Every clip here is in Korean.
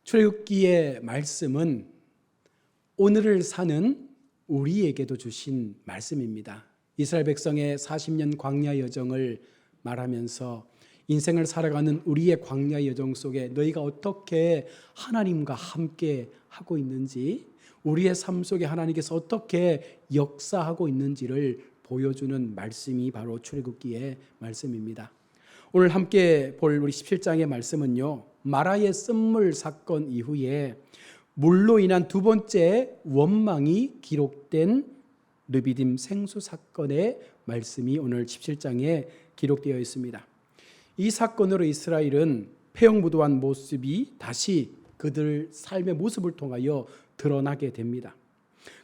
출애굽기의 말씀은 오늘을 사는 우리에게도 주신 말씀입니다. 이스라엘 백성의 40년 광야 여정을 말하면서 인생을 살아가는 우리의 광야 여정 속에 너희가 어떻게 하나님과 함께 하고 있는지, 우리의 삶 속에 하나님께서 어떻게 역사하고 있는지를 보여주는 말씀이 바로 출애굽기의 말씀입니다. 오늘 함께 볼 우리 17장의 말씀은요, 마라의 쓴물 사건 이후에 물로 인한 두 번째 원망이 기록된 르비딤 생수 사건의 말씀이 오늘 17장에 기록되어 있습니다. 이 사건으로 이스라엘은 폐역무도한 모습이 다시 그들 삶의 모습을 통하여 드러나게 됩니다.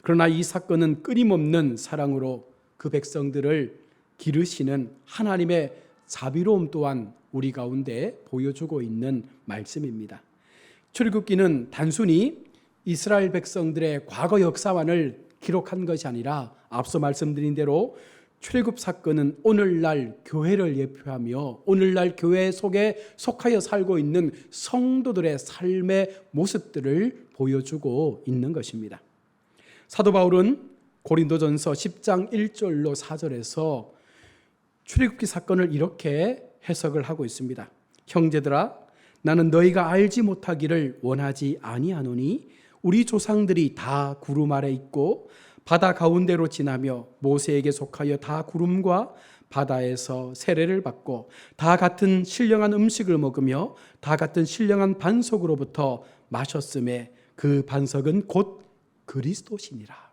그러나 이 사건은 끊임없는 사랑으로 그 백성들을 기르시는 하나님의 자비로움 또한 우리 가운데 보여주고 있는 말씀입니다. 출애굽기는 단순히 이스라엘 백성들의 과거 역사만을 기록한 것이 아니라 앞서 말씀드린 대로 출애굽 사건은 오늘날 교회를 예표하며 오늘날 교회 속에 속하여 살고 있는 성도들의 삶의 모습들을 보여주고 있는 것입니다. 사도 바울은 고린도전서 10장 1절로 4절에서 출애굽기 사건을 이렇게 해석을 하고 있습니다. 형제들아, 나는 너희가 알지 못하기를 원하지 아니하노니 우리 조상들이 다 구름 아래 있고 바다 가운데로 지나며 모세에게 속하여 다 구름과 바다에서 세례를 받고 다 같은 신령한 음식을 먹으며 다 같은 신령한 반석으로부터 마셨음에 그 반석은 곧 그리스도시니라.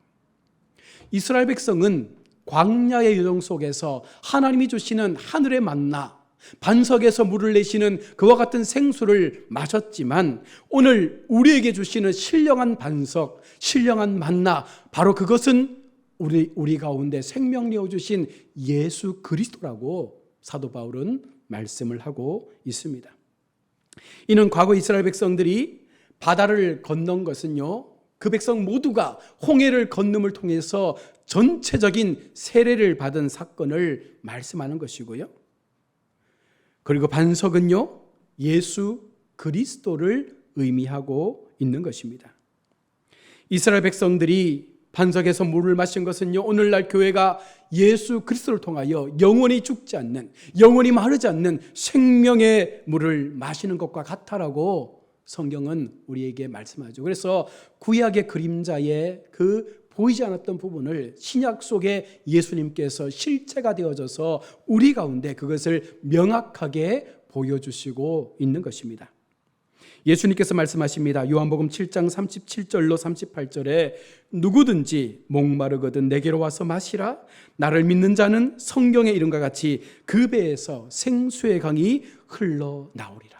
이스라엘 백성은 광야의 여정 속에서 하나님이 주시는 하늘의 만나, 반석에서 물을 내시는 그와 같은 생수를 마셨지만 오늘 우리에게 주시는 신령한 반석, 신령한 만나, 바로 그것은 우리 가운데 생명 내어 주신 예수 그리스도라고 사도 바울은 말씀을 하고 있습니다. 이는 과거 이스라엘 백성들이 바다를 건넌 것은요, 그 백성 모두가 홍해를 건nom을 통해서 전체적인 세례를 받은 사건을 말씀하는 것이고요. 그리고 반석은요, 예수 그리스도를 의미하고 있는 것입니다. 이스라엘 백성들이 반석에서 물을 마신 것은요, 오늘날 교회가 예수 그리스도를 통하여 영원히 죽지 않는, 영원히 마르지 않는 생명의 물을 마시는 것과 같다라고 성경은 우리에게 말씀하죠. 그래서 구약의 그림자의 그 보이지 않았던 부분을 신약 속에 예수님께서 실체가 되어져서 우리 가운데 그것을 명확하게 보여주시고 있는 것입니다. 예수님께서 말씀하십니다. 요한복음 7장 37절로 38절에 누구든지 목마르거든 내게로 와서 마시라. 나를 믿는 자는 성경의 이름과 같이 그 배에서 생수의 강이 흘러나오리라.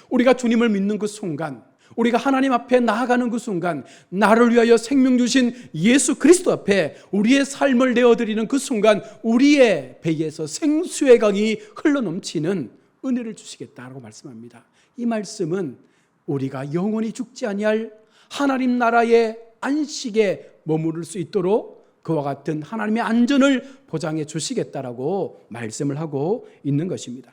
우리가 주님을 믿는 그 순간, 우리가 하나님 앞에 나아가는 그 순간, 나를 위하여 생명 주신 예수 그리스도 앞에 우리의 삶을 내어드리는 그 순간 우리의 배에서 생수의 강이 흘러넘치는 은혜를 주시겠다라고 말씀합니다. 이 말씀은 우리가 영원히 죽지 아니할 하나님 나라의 안식에 머무를 수 있도록 그와 같은 하나님의 안전을 보장해 주시겠다라고 말씀을 하고 있는 것입니다.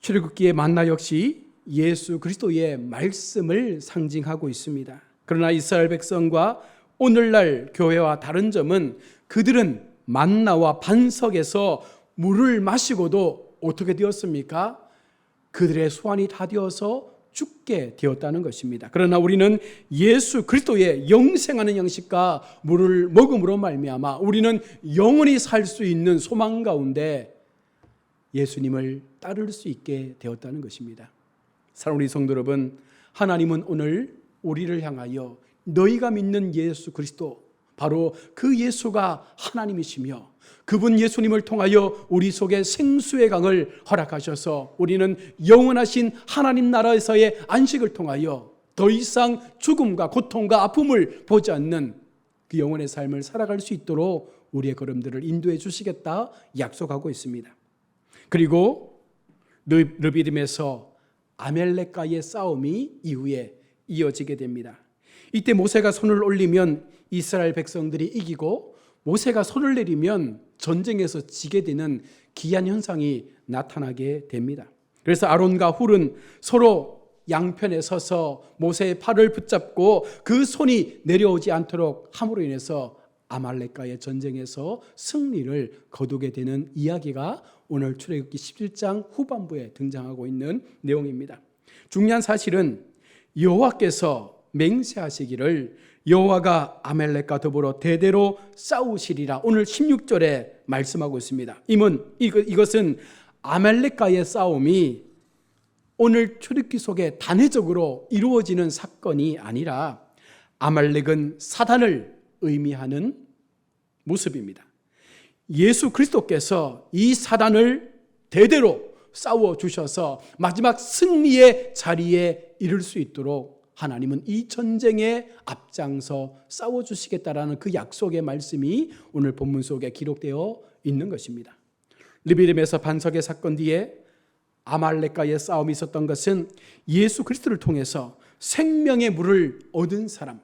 출애굽기의 만나 역시 예수 그리스도의 말씀을 상징하고 있습니다. 그러나 이스라엘 백성과 오늘날 교회와 다른 점은 그들은 만나와 반석에서 물을 마시고도 어떻게 되었습니까? 그들의 소원이 다 되어서 죽게 되었다는 것입니다. 그러나 우리는 예수 그리스도의 영생하는 양식과 물을 먹음으로 말미암아 우리는 영원히 살 수 있는 소망 가운데 예수님을 따를 수 있게 되었다는 것입니다. 사랑하는 우리 성도 여러분, 하나님은 오늘 우리를 향하여 너희가 믿는 예수 그리스도, 바로 그 예수가 하나님이시며 그분 예수님을 통하여 우리 속에 생수의 강을 허락하셔서 우리는 영원하신 하나님 나라에서의 안식을 통하여 더 이상 죽음과 고통과 아픔을 보지 않는 그 영원의 삶을 살아갈 수 있도록 우리의 걸음들을 인도해 주시겠다 약속하고 있습니다. 그리고 르비딤에서 아멜렉과의 싸움이 이후에 이어지게 됩니다. 이때 모세가 손을 올리면 이스라엘 백성들이 이기고 모세가 손을 내리면 전쟁에서 지게 되는 기이한 현상이 나타나게 됩니다. 그래서 아론과 훌은 서로 양편에 서서 모세의 팔을 붙잡고 그 손이 내려오지 않도록 함으로 인해서 아말렉과의 전쟁에서 승리를 거두게 되는 이야기가 오늘 출애굽기 17장 후반부에 등장하고 있는 내용입니다. 중요한 사실은 여호와께서 맹세하시기를 여호와가 아말렉과 더불어 대대로 싸우시리라 오늘 16절에 말씀하고 있습니다. 이것은 아말렉과의 싸움이 오늘 출애굽기 속에 단회적으로 이루어지는 사건이 아니라 아말렉은 사단을 의미하는 모습입니다. 예수 그리스도께서 이 사단을 대대로 싸워주셔서 마지막 승리의 자리에 이를 수 있도록 하나님은 이 전쟁에 앞장서 싸워주시겠다라는 그 약속의 말씀이 오늘 본문 속에 기록되어 있는 것입니다. 르비딤에서 반석의 사건 뒤에 아말렉과의 싸움이 있었던 것은 예수 그리스도를 통해서 생명의 물을 얻은 사람,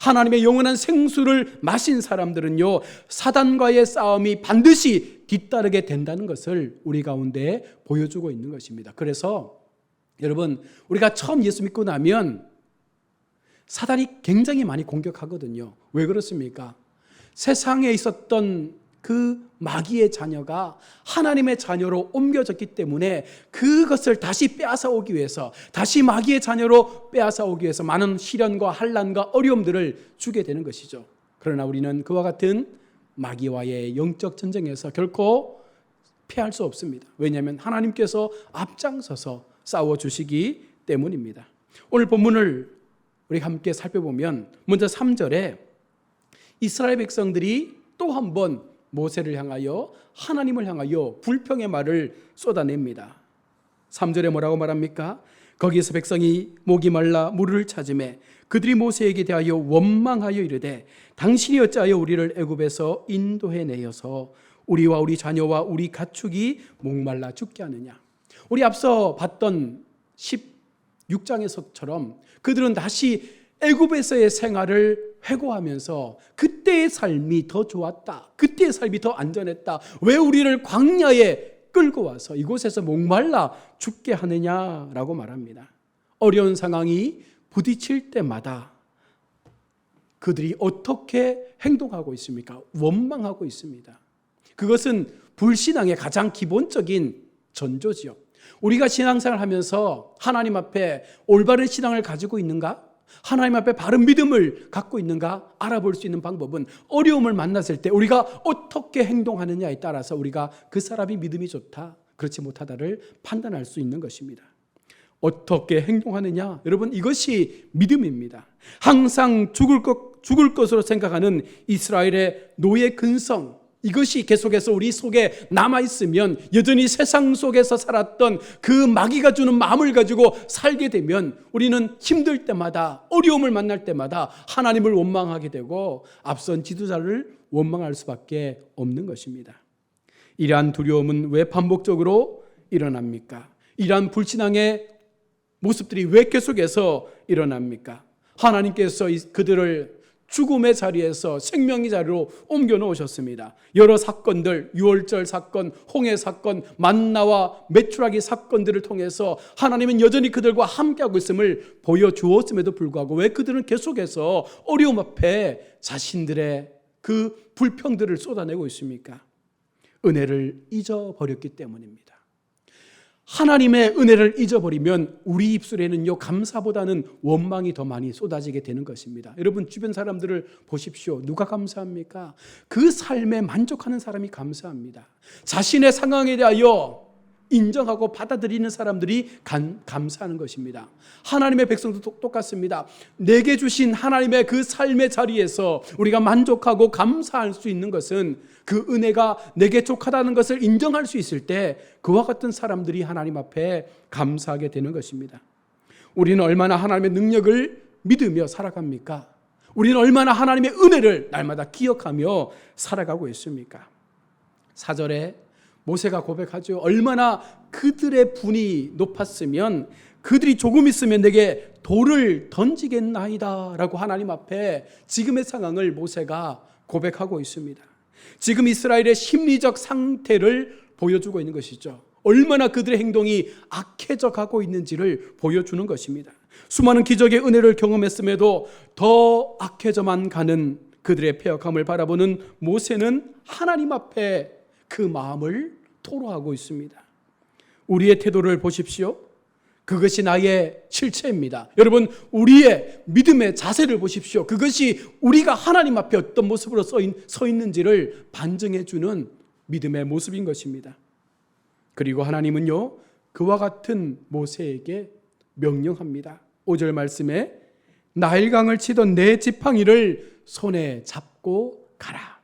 하나님의 영원한 생수를 마신 사람들은요, 사단과의 싸움이 반드시 뒤따르게 된다는 것을 우리 가운데 보여주고 있는 것입니다. 그래서 여러분, 우리가 처음 예수 믿고 나면 사단이 굉장히 많이 공격하거든요. 왜 그렇습니까? 세상에 있었던 그 마귀의 자녀가 하나님의 자녀로 옮겨졌기 때문에 그것을 다시 빼앗아 오기 위해서, 다시 마귀의 자녀로 빼앗아 오기 위해서 많은 시련과 환난과 어려움들을 주게 되는 것이죠. 그러나 우리는 그와 같은 마귀와의 영적 전쟁에서 결코 피할 수 없습니다. 왜냐하면 하나님께서 앞장서서 싸워주시기 때문입니다. 오늘 본문을 우리 함께 살펴보면 먼저 3절에 이스라엘 백성들이 또 한 번 모세를 향하여 하나님을 향하여 불평의 말을 쏟아냅니다. 3절에 뭐라고 말합니까? 거기서 백성이 목이 말라 물을 찾으매 그들이 모세에게 대하여 원망하여 이르되 당신이 어찌하여 우리를 애굽에서 인도해 내어서 우리와 우리 자녀와 우리 가축이 목말라 죽게 하느냐. 우리 앞서 봤던 16장에서처럼 그들은 다시 애굽에서의 생활을 회고하면서 그때의 삶이 더 좋았다, 그때의 삶이 더 안전했다, 왜 우리를 광야에 끌고 와서 이곳에서 목말라 죽게 하느냐라고 말합니다. 어려운 상황이 부딪힐 때마다 그들이 어떻게 행동하고 있습니까? 원망하고 있습니다. 그것은 불신앙의 가장 기본적인 전조지요. 우리가 신앙생활을 하면서 하나님 앞에 올바른 신앙을 가지고 있는가? 하나님 앞에 바른 믿음을 갖고 있는가 알아볼 수 있는 방법은 어려움을 만났을 때 우리가 어떻게 행동하느냐에 따라서 우리가 그 사람이 믿음이 좋다, 그렇지 못하다를 판단할 수 있는 것입니다. 어떻게 행동하느냐, 여러분, 이것이 믿음입니다. 항상 죽을 것으로 생각하는 이스라엘의 노예 근성, 이것이 계속해서 우리 속에 남아있으면 여전히 세상 속에서 살았던 그 마귀가 주는 마음을 가지고 살게 되면 우리는 힘들 때마다, 어려움을 만날 때마다 하나님을 원망하게 되고 앞선 지도자를 원망할 수밖에 없는 것입니다. 이러한 두려움은 왜 반복적으로 일어납니까? 이러한 불신앙의 모습들이 왜 계속해서 일어납니까? 하나님께서 그들을 죽음의 자리에서 생명의 자리로 옮겨 놓으셨습니다. 여러 사건들, 유월절 사건, 홍해 사건, 만나와 메추라기 사건들을 통해서 하나님은 여전히 그들과 함께하고 있음을 보여주었음에도 불구하고 왜 그들은 계속해서 어려움 앞에 자신들의 그 불평들을 쏟아내고 있습니까? 은혜를 잊어버렸기 때문입니다. 하나님의 은혜를 잊어버리면 우리 입술에는요, 감사보다는 원망이 더 많이 쏟아지게 되는 것입니다. 여러분, 주변 사람들을 보십시오. 누가 감사합니까? 그 삶에 만족하는 사람이 감사합니다. 자신의 상황에 대하여 인정하고 받아들이는 사람들이 감사하는 것입니다. 하나님의 백성도 똑같습니다. 내게 주신 하나님의 그 삶의 자리에서 우리가 만족하고 감사할 수 있는 것은 그 은혜가 내게 족하다는 것을 인정할 수 있을 때 그와 같은 사람들이 하나님 앞에 감사하게 되는 것입니다. 우리는 얼마나 하나님의 능력을 믿으며 살아갑니까? 우리는 얼마나 하나님의 은혜를 날마다 기억하며 살아가고 있습니까? 4절에 모세가 고백하죠. 얼마나 그들의 분이 높았으면 그들이 조금 있으면 내게 돌을 던지겠나이다 라고 하나님 앞에 지금의 상황을 모세가 고백하고 있습니다. 지금 이스라엘의 심리적 상태를 보여주고 있는 것이죠. 얼마나 그들의 행동이 악해져 가고 있는지를 보여주는 것입니다. 수많은 기적의 은혜를 경험했음에도 더 악해져만 가는 그들의 패역함을 바라보는 모세는 하나님 앞에 그 마음을 토로하고 있습니다. 우리의 태도를 보십시오. 그것이 나의 실체입니다. 여러분, 우리의 믿음의 자세를 보십시오. 그것이 우리가 하나님 앞에 어떤 모습으로 서 있는지를 반증해 주는 믿음의 모습인 것입니다. 그리고 하나님은요, 그와 같은 모세에게 명령합니다. 5절 말씀에 나일강을 치던 내 지팡이를 손에 잡고 가라.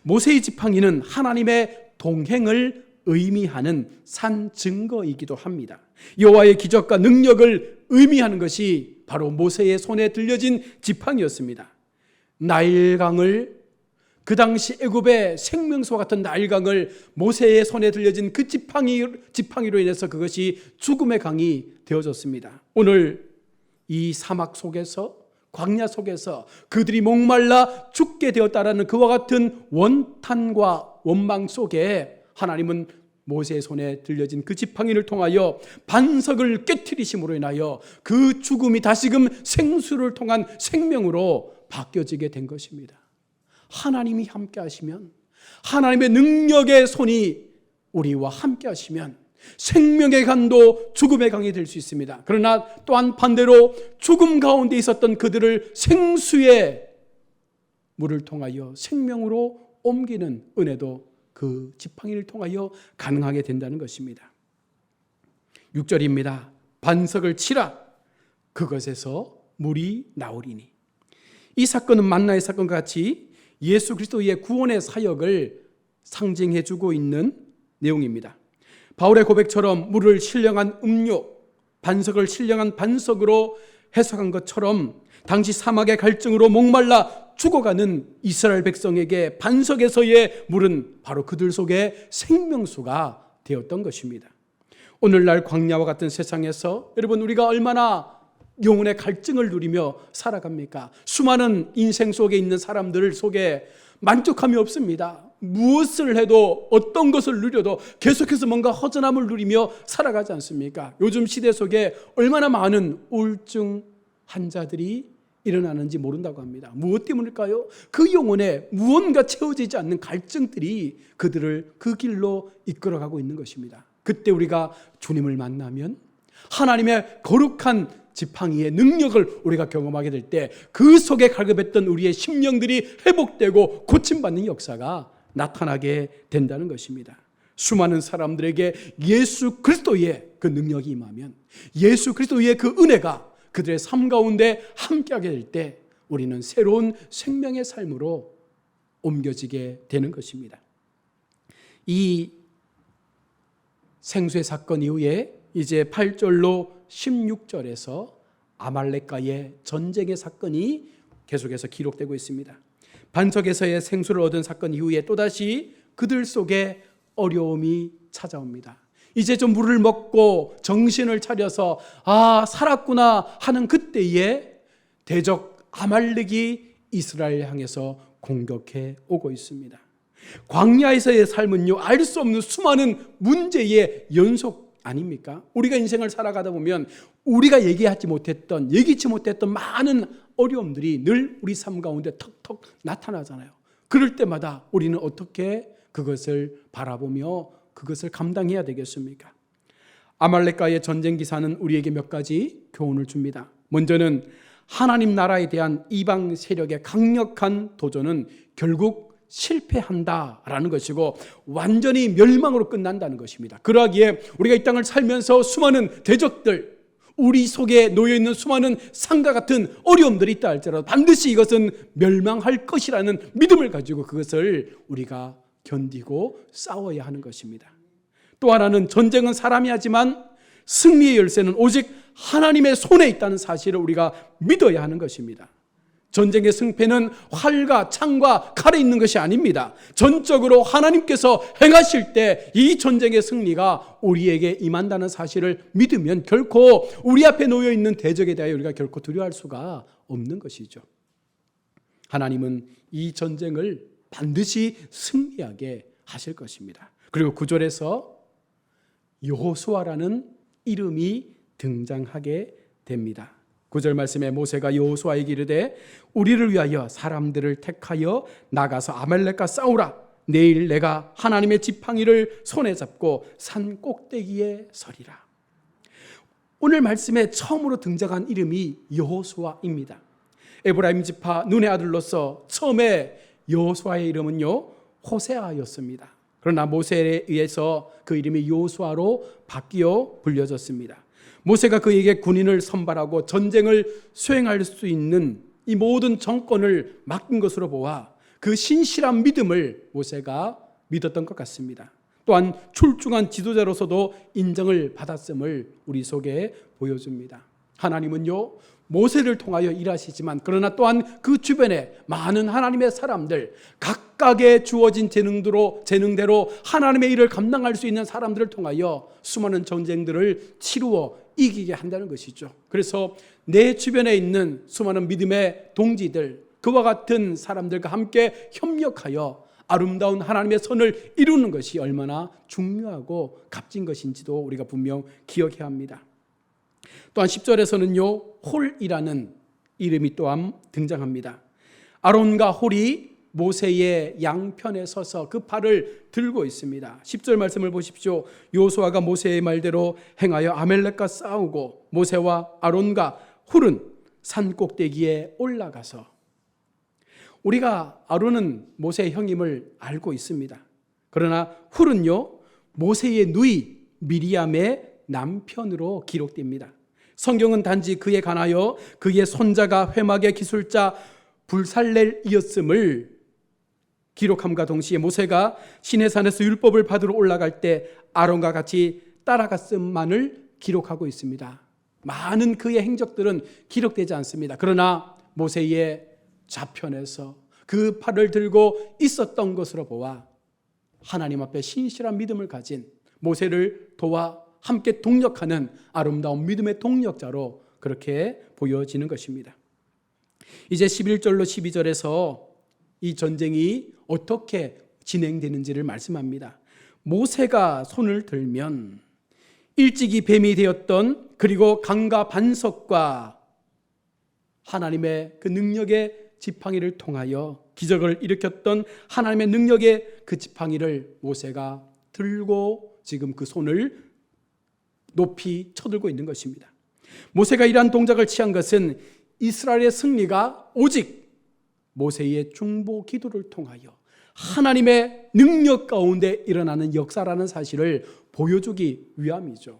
모세의 지팡이는 하나님의 동행을 의미하는 산 증거이기도 합니다. 여호와의 기적과 능력을 의미하는 것이 바로 모세의 손에 들려진 지팡이였습니다. 나일강을, 그 당시 애굽의 생명수와 같은 나일강을 모세의 손에 들려진 그 지팡이로 인해서 그것이 죽음의 강이 되어졌습니다. 오늘 이 사막 속에서, 광야 속에서 그들이 목말라 죽게 되었다라는 그와 같은 원탄과 원망 속에 하나님은 모세의 손에 들려진 그 지팡이를 통하여 반석을 깨트리심으로 인하여 그 죽음이 다시금 생수를 통한 생명으로 바뀌어지게 된 것입니다. 하나님이 함께 하시면, 하나님의 능력의 손이 우리와 함께 하시면 생명의 강도 죽음의 강이 될 수 있습니다. 그러나 또한 반대로 죽음 가운데 있었던 그들을 생수의 물을 통하여 생명으로 옮기는 은혜도 그 지팡이를 통하여 가능하게 된다는 것입니다. 6절입니다. 반석을 치라. 그것에서 물이 나오리니. 이 사건은 만나의 사건과 같이 예수 그리스도의 구원의 사역을 상징해주고 있는 내용입니다. 바울의 고백처럼 물을 신령한 음료, 반석을 신령한 반석으로 해석한 것처럼 당시 사막의 갈증으로 목말라 죽어가는 이스라엘 백성에게 반석에서의 물은 바로 그들 속에 생명수가 되었던 것입니다. 오늘날 광야와 같은 세상에서 여러분, 우리가 얼마나 영혼의 갈증을 누리며 살아갑니까? 수많은 인생 속에 있는 사람들 속에 만족함이 없습니다. 무엇을 해도, 어떤 것을 누려도 계속해서 뭔가 허전함을 누리며 살아가지 않습니까? 요즘 시대 속에 얼마나 많은 우울증 환자들이 일어나는지 모른다고 합니다. 무엇 때문일까요? 그 영혼에 무언가 채워지지 않는 갈증들이 그들을 그 길로 이끌어가고 있는 것입니다. 그때 우리가 주님을 만나면 하나님의 거룩한 지팡이의 능력을 우리가 경험하게 될 때 그 속에 갈급했던 우리의 심령들이 회복되고 고침받는 역사가 나타나게 된다는 것입니다. 수많은 사람들에게 예수 그리스도의 그 능력이 임하면, 예수 그리스도의 그 은혜가 그들의 삶 가운데 함께하게 될 때 우리는 새로운 생명의 삶으로 옮겨지게 되는 것입니다. 이 생수의 사건 이후에 이제 8절로 16절에서 아말렉과의 전쟁의 사건이 계속해서 기록되고 있습니다. 반석에서의 생수를 얻은 사건 이후에 또다시 그들 속에 어려움이 찾아옵니다. 이제 좀 물을 먹고 정신을 차려서 살았구나 하는 그때에 대적 아말렉이 이스라엘 향해서 공격해 오고 있습니다. 광야에서의 삶은요, 알 수 없는 수많은 문제의 연속 아닙니까? 우리가 인생을 살아가다 보면 우리가 예기치 못했던 많은 어려움들이 늘 우리 삶 가운데 턱턱 나타나잖아요. 그럴 때마다 우리는 어떻게 그것을 바라보며 그것을 감당해야 되겠습니까? 아말렉과의 전쟁 기사는 우리에게 몇 가지 교훈을 줍니다. 먼저는 하나님 나라에 대한 이방 세력의 강력한 도전은 결국 실패한다라는 것이고 완전히 멸망으로 끝난다는 것입니다. 그러기에 우리가 이 땅을 살면서 수많은 대적들, 우리 속에 놓여있는 수많은 산과 같은 어려움들이 있다 할지라도 반드시 이것은 멸망할 것이라는 믿음을 가지고 그것을 우리가 견디고 싸워야 하는 것입니다. 또 하나는 전쟁은 사람이 하지만 승리의 열쇠는 오직 하나님의 손에 있다는 사실을 우리가 믿어야 하는 것입니다. 전쟁의 승패는 활과 창과 칼에 있는 것이 아닙니다. 전적으로 하나님께서 행하실 때 이 전쟁의 승리가 우리에게 임한다는 사실을 믿으면 결코 우리 앞에 놓여 있는 대적에 대하여 우리가 결코 두려워할 수가 없는 것이죠. 하나님은 이 전쟁을 반드시 승리하게 하실 것입니다. 그리고 9절에서 여호수아라는 이름이 등장하게 됩니다. 9절 말씀에 모세가 여호수아에게 이르되 우리를 위하여 사람들을 택하여 나가서 아말렉과 싸우라. 내일 내가 하나님의 지팡이를 손에 잡고 산 꼭대기에 서리라. 오늘 말씀에 처음으로 등장한 이름이 여호수아입니다. 에브라임 지파 눈의 아들로서 처음에 여호수아의 이름은요 호세아였습니다. 그러나 모세에 의해서 그 이름이 여호수아로 바뀌어 불려졌습니다. 모세가 그에게 군인을 선발하고 전쟁을 수행할 수 있는 이 모든 정권을 맡긴 것으로 보아 그 신실한 믿음을 모세가 믿었던 것 같습니다. 또한 출중한 지도자로서도 인정을 받았음을 우리 속에 보여줍니다. 하나님은요 모세를 통하여 일하시지만 그러나 또한 그 주변에 많은 하나님의 사람들, 각각의 주어진 재능대로 하나님의 일을 감당할 수 있는 사람들을 통하여 수많은 전쟁들을 치루어 이기게 한다는 것이죠. 그래서 내 주변에 있는 수많은 믿음의 동지들, 그와 같은 사람들과 함께 협력하여 아름다운 하나님의 선을 이루는 것이 얼마나 중요하고 값진 것인지도 우리가 분명 기억해야 합니다. 또한 10절에서는요 홀이라는 이름이 또한 등장합니다. 아론과 홀이 모세의 양편에 서서 그 팔을 들고 있습니다. 10절 말씀을 보십시오. 여호수아가 모세의 말대로 행하여 아말렉과 싸우고 모세와 아론과 홀은 산 꼭대기에 올라가서, 우리가 아론은 모세의 형임을 알고 있습니다. 그러나 홀은요 모세의 누이 미리암의 남편으로 기록됩니다. 성경은 단지 그에 관하여 그의 손자가 회막의 기술자 불살렐이었음을 기록함과 동시에 모세가 시내산에서 율법을 받으러 올라갈 때 아론과 같이 따라갔음만을 기록하고 있습니다. 많은 그의 행적들은 기록되지 않습니다. 그러나 모세의 좌편에서 그 팔을 들고 있었던 것으로 보아 하나님 앞에 신실한 믿음을 가진 모세를 도와 함께 동력하는 아름다운 믿음의 동력자로 그렇게 보여지는 것입니다. 이제 11절로 12절에서 이 전쟁이 어떻게 진행되는지를 말씀합니다. 모세가 손을 들면 일찍이 뱀이 되었던, 그리고 강과 반석과 하나님의 그 능력의 지팡이를 통하여 기적을 일으켰던 하나님의 능력의 그 지팡이를 모세가 들고 지금 그 손을 높이 쳐들고 있는 것입니다. 모세가 이러한 동작을 취한 것은 이스라엘의 승리가 오직 모세의 중보 기도를 통하여 하나님의 능력 가운데 일어나는 역사라는 사실을 보여주기 위함이죠.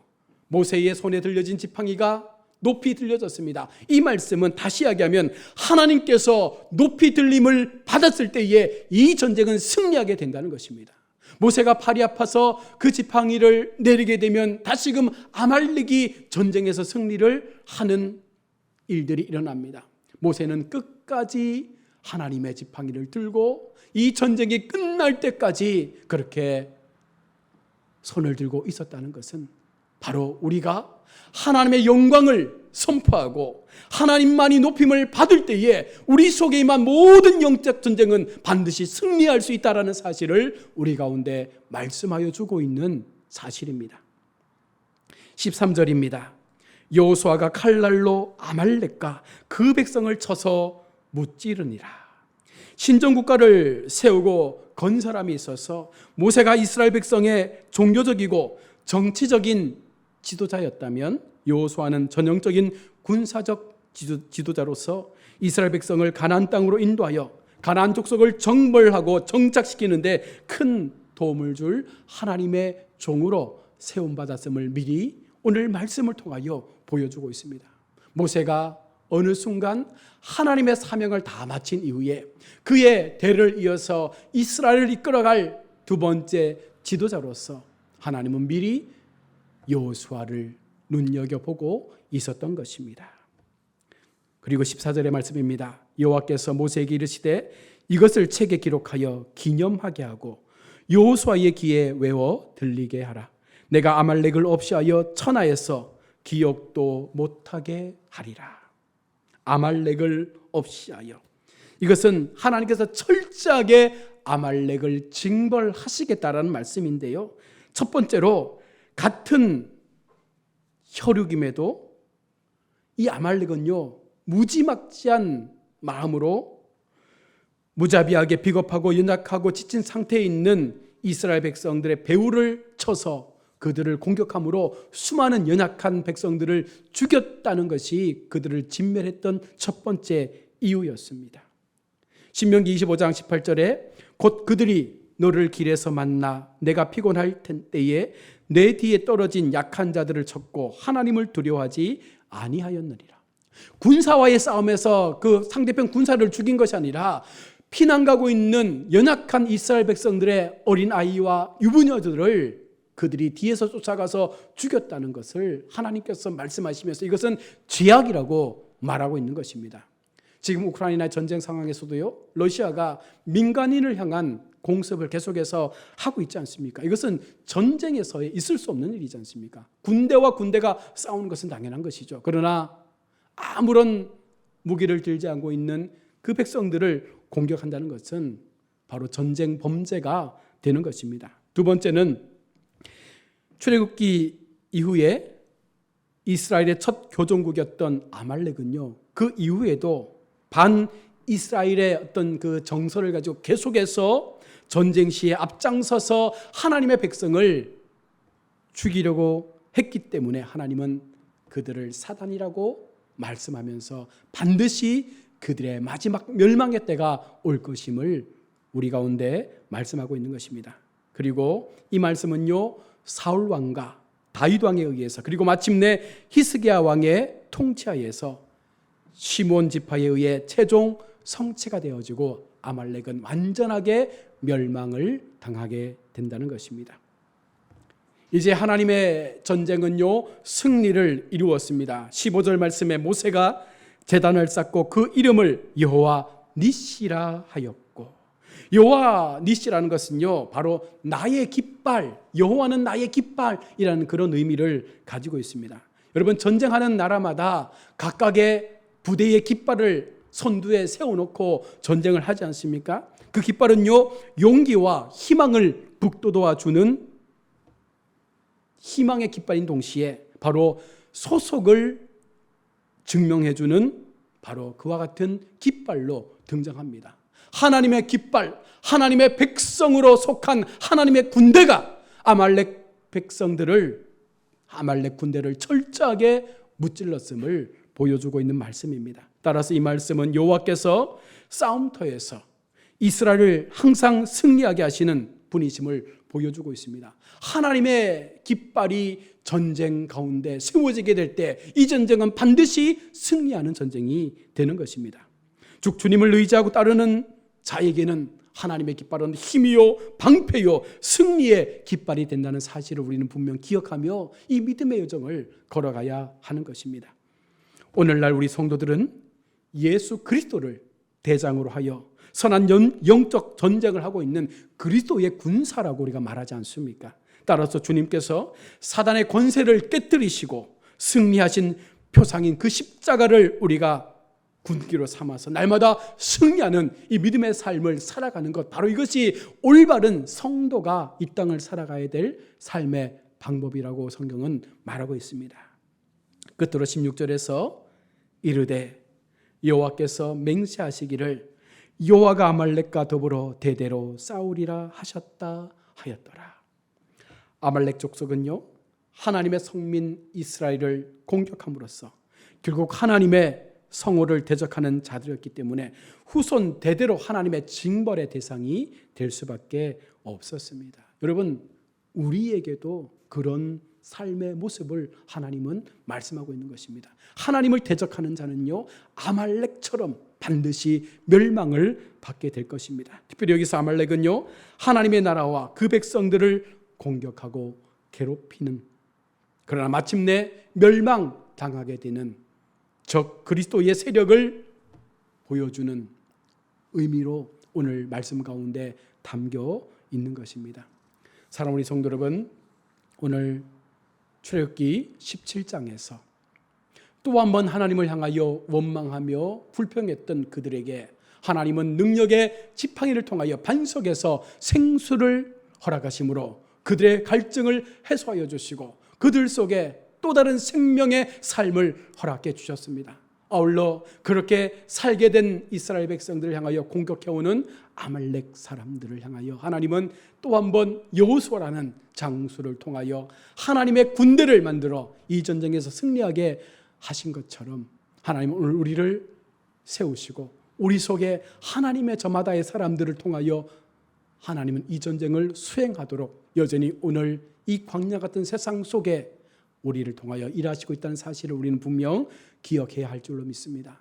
모세의 손에 들려진 지팡이가 높이 들려졌습니다. 이 말씀은 다시 이야기하면 하나님께서 높이 들림을 받았을 때에 이 전쟁은 승리하게 된다는 것입니다. 모세가 팔이 아파서 그 지팡이를 내리게 되면 다시금 아말렉이 전쟁에서 승리를 하는 일들이 일어납니다. 모세는 끝까지 하나님의 지팡이를 들고 이 전쟁이 끝날 때까지 그렇게 손을 들고 있었다는 것은 바로 우리가 하나님의 영광을 선포하고 하나님만이 높임을 받을 때에 우리 속에 임한 모든 영적 전쟁은 반드시 승리할 수 있다는 사실을 우리 가운데 말씀하여 주고 있는 사실입니다. 13절입니다. 여호수아가 칼날로 아말렉과 그 백성을 쳐서 무찌르니라. 신정국가를 세우고 건설함에 있어서 모세가 이스라엘 백성의 종교적이고 정치적인 지도자였다면 여호수아는 전형적인 군사적 지도자로서 이스라엘 백성을 가나안 땅으로 인도하여 가나안 족속을 정벌하고 정착시키는데 큰 도움을 줄 하나님의 종으로 세움받았음을 미리 오늘 말씀을 통하여 보여주고 있습니다. 모세가 어느 순간 하나님의 사명을 다 마친 이후에 그의 대를 이어서 이스라엘을 이끌어갈 두 번째 지도자로서 하나님은 미리 여호수아를 눈여겨보고 있었던 것입니다. 그리고 14절의 말씀입니다. 여호와께서 모세에게 이르시되 이것을 책에 기록하여 기념하게 하고 여호수아의 귀에 외워 들리게 하라. 내가 아말렉을 없이하여 천하에서 기억도 못하게 하리라. 아말렉을 없이하여, 이것은 하나님께서 철저하게 아말렉을 징벌하시겠다라는 말씀인데요, 첫 번째로 같은 혈육임에도 이 아말렉은요, 무지막지한 마음으로 무자비하게 비겁하고 연약하고 지친 상태에 있는 이스라엘 백성들의 배후를 쳐서 그들을 공격함으로 수많은 연약한 백성들을 죽였다는 것이 그들을 진멸했던 첫 번째 이유였습니다. 신명기 25장 18절에 곧 그들이 너를 길에서 만나 내가 피곤할 때에 내 뒤에 떨어진 약한 자들을 쳤고 하나님을 두려워하지 아니하였느니라. 군사와의 싸움에서 그 상대편 군사를 죽인 것이 아니라 피난 가고 있는 연약한 이스라엘 백성들의 어린 아이와 유부녀들을 그들이 뒤에서 쫓아가서 죽였다는 것을 하나님께서 말씀하시면서 이것은 죄악이라고 말하고 있는 것입니다. 지금 우크라이나 전쟁 상황에서도요, 러시아가 민간인을 향한 공습을 계속해서 하고 있지 않습니까? 이것은 전쟁에서 있을 수 없는 일이지 않습니까? 군대와 군대가 싸우는 것은 당연한 것이죠. 그러나 아무런 무기를 들지 않고 있는 그 백성들을 공격한다는 것은 바로 전쟁 범죄가 되는 것입니다. 두 번째는 출애굽기 이후에 이스라엘의 첫 교종국이었던 아말렉은요, 그 이후에도 반 이스라엘의 어떤 그 정서를 가지고 계속해서 전쟁 시에 앞장서서 하나님의 백성을 죽이려고 했기 때문에 하나님은 그들을 사단이라고 말씀하면서 반드시 그들의 마지막 멸망의 때가 올 것임을 우리 가운데 말씀하고 있는 것입니다. 그리고 이 말씀은요, 사울 왕과 다윗 왕에 의해서 그리고 마침내 히스기야 왕의 통치하에서 시몬 지파에 의해 최종 성취가 되어지고 아말렉은 완전하게 멸망을 당하게 된다는 것입니다. 이제 하나님의 전쟁은요, 승리를 이루었습니다. 15절 말씀에 모세가 제단을 쌓고 그 이름을 여호와 니시라 하였고, 여호와 니시라는 것은요, 바로 나의 깃발, 여호와는 나의 깃발이라는 그런 의미를 가지고 있습니다. 여러분, 전쟁하는 나라마다 각각의 부대의 깃발을 선두에 세워놓고 전쟁을 하지 않습니까? 그 깃발은요, 용기와 희망을 북돋워 주는 희망의 깃발인 동시에 바로 소속을 증명해주는 바로 그와 같은 깃발로 등장합니다. 하나님의 깃발, 하나님의 백성으로 속한 하나님의 군대가 아말렉 군대를 철저하게 무찔렀음을 보여주고 있는 말씀입니다. 따라서 이 말씀은 여호와께서 싸움터에서 이스라엘을 항상 승리하게 하시는 분이심을 보여주고 있습니다. 하나님의 깃발이 전쟁 가운데 세워지게 될 때 이 전쟁은 반드시 승리하는 전쟁이 되는 것입니다. 주님을 의지하고 따르는 자에게는 하나님의 깃발은 힘이요 방패요 승리의 깃발이 된다는 사실을 우리는 분명 기억하며 이 믿음의 여정을 걸어가야 하는 것입니다. 오늘날 우리 성도들은 예수 그리스도를 대장으로 하여 선한 영적 전쟁을 하고 있는 그리스도의 군사라고 우리가 말하지 않습니까? 따라서 주님께서 사단의 권세를 깨뜨리시고 승리하신 표상인 그 십자가를 우리가 군기로 삼아서 날마다 승리하는 이 믿음의 삶을 살아가는 것, 바로 이것이 올바른 성도가 이 땅을 살아가야 될 삶의 방법이라고 성경은 말하고 있습니다. 끝으로 16절에서 이르되 여호와께서 맹세하시기를 여호와가 아말렉과 더불어 대대로 싸우리라 하셨다 하였더라. 아말렉 족속은요, 하나님의 성민 이스라엘을 공격함으로써 결국 하나님의 성호를 대적하는 자들이었기 때문에 후손 대대로 하나님의 징벌의 대상이 될 수밖에 없었습니다. 여러분, 우리에게도 그런 삶의 모습을 하나님은 말씀하고 있는 것입니다. 하나님을 대적하는 자는요, 아말렉처럼 반드시 멸망을 받게 될 것입니다. 특별히 여기서 아말렉은요, 하나님의 나라와 그 백성들을 공격하고 괴롭히는, 그러나 마침내 멸망당하게 되는 적 그리스도의 세력을 보여주는 의미로 오늘 말씀 가운데 담겨 있는 것입니다. 사랑하는 우리 성도 여러분, 오늘 출애굽기 17장에서 또 한 번 하나님을 향하여 원망하며 불평했던 그들에게 하나님은 능력의 지팡이를 통하여 반석에서 생수를 허락하심으로 그들의 갈증을 해소하여 주시고 그들 속에 또 다른 생명의 삶을 허락해 주셨습니다. 아울러 그렇게 살게 된 이스라엘 백성들을 향하여 공격해오는 아말렉 사람들을 향하여 하나님은 또 한 번 여호수아라는 장수를 통하여 하나님의 군대를 만들어 이 전쟁에서 승리하게 하신 것처럼 하나님은 오늘 우리를 세우시고 우리 속에 하나님의 저마다의 사람들을 통하여 하나님은 이 전쟁을 수행하도록 여전히 오늘 이 광야 같은 세상 속에 우리를 통하여 일하시고 있다는 사실을 우리는 분명 기억해야 할 줄로 믿습니다.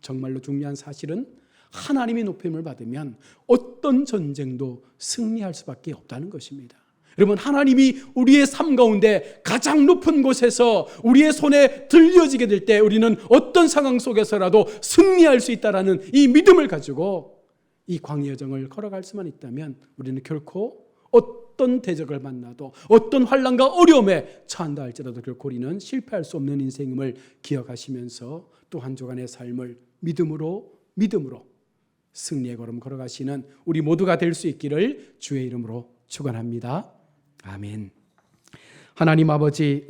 정말로 중요한 사실은 하나님의 높임을 받으면 어떤 전쟁도 승리할 수밖에 없다는 것입니다. 여러분, 하나님이 우리의 삶 가운데 가장 높은 곳에서 우리의 손에 들려지게 될 때 우리는 어떤 상황 속에서라도 승리할 수 있다는 이 믿음을 가지고 이 광야 여정을 걸어갈 수만 있다면 우리는 결코 어떤 대적을 만나도 어떤 환난과 어려움에 처한다 할지라도 결코 우리는 실패할 수 없는 인생임을 기억하시면서 또 한 주간의 삶을 믿음으로 승리의 걸음 걸어가시는 우리 모두가 될 수 있기를 주의 이름으로 축원합니다. 아멘. 하나님 아버지